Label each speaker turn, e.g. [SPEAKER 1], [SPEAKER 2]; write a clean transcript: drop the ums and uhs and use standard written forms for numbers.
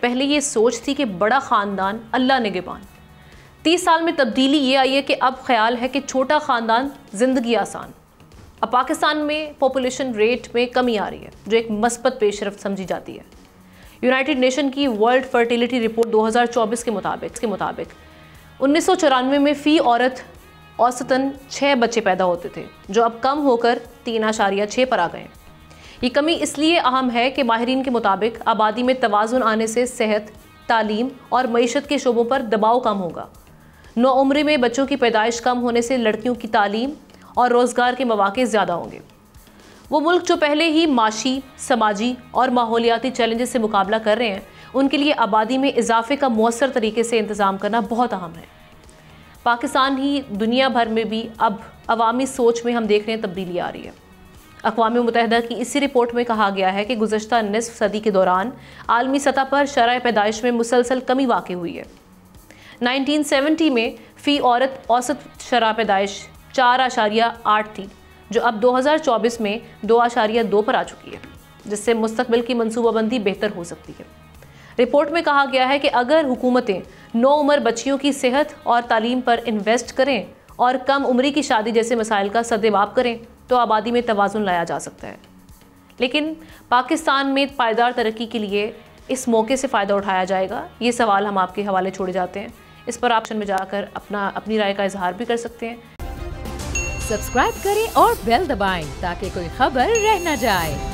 [SPEAKER 1] पहले ये सोच थी कि बड़ा ख़ानदान अल्लाह निगहबान। 30 साल में तब्दीली ये आई है कि अब ख्याल है कि छोटा ख़ानदान ज़िंदगी आसान। अब पाकिस्तान में पॉपुलेशन रेट में कमी आ रही है, जो एक मस्बत पेशरफ्त समझी जाती है। यूनाइटेड नेशन की वर्ल्ड फर्टिलिटी रिपोर्ट 2024 के मुताबिक 1994 में फ़ी औरत औसतन 6 बच्चे पैदा होते थे, जो अब कम होकर 3.6 पर आ गए। ये कमी इसलिए अहम है कि माहिरीन के मुताबिक आबादी में तवाज़ुन आने से सेहत, तालीम और मईशत के शोबों पर दबाव कम होगा। नौउम्री में बच्चों की पैदाइश कम होने से लड़कियों की तालीम और रोज़गार के मौक़े ज़्यादा होंगे। वो मुल्क जो पहले ही माशी, समाजी और माहौलियाती चैलेंजेस से मुकाबला कर रहे हैं, उनके लिए आबादी में इजाफे का मौसर तरीके से इंतज़ाम करना बहुत अहम है। पाकिस्तान ही दुनिया भर में भी अब अवामी सोच में हम देख रहे हैं तब्दीली आ रही है। अक़वाम मुत्तहिदा की इसी रिपोर्ट में कहा गया है कि गुज़श्ता निस्फ़ सदी के दौरान आलमी सतह पर शरह पैदाइश में मुसलसल कमी वाक़ई हुई है। 1970 में फ़ी औरत औसत शरह पैदाइश 4.8 थी, जो अब 2024 में 2.2 पर आ चुकी है, जिससे मुस्तक़बिल की मनसूबाबंदी बेहतर हो सकती है। रिपोर्ट में कहा गया है कि अगर हुकूमतें नौउम्र बच्चियों की सेहत और तालीम पर इन्वेस्ट करें और कम उम्री की शादी जैसे मसाइल का सद्देबाब करें तो आबादी में तवाज़ुन लाया जा सकता है। लेकिन पाकिस्तान में पायदार तरक्की के लिए इस मौके से फ़ायदा उठाया जाएगा, ये सवाल हम आपके हवाले छोड़े जाते हैं। इस पर ऑप्शन में जाकर अपनी राय का इजहार भी कर सकते हैं।
[SPEAKER 2] सब्सक्राइब करें और बेल दबाएं ताकि कोई खबर रह न जाए।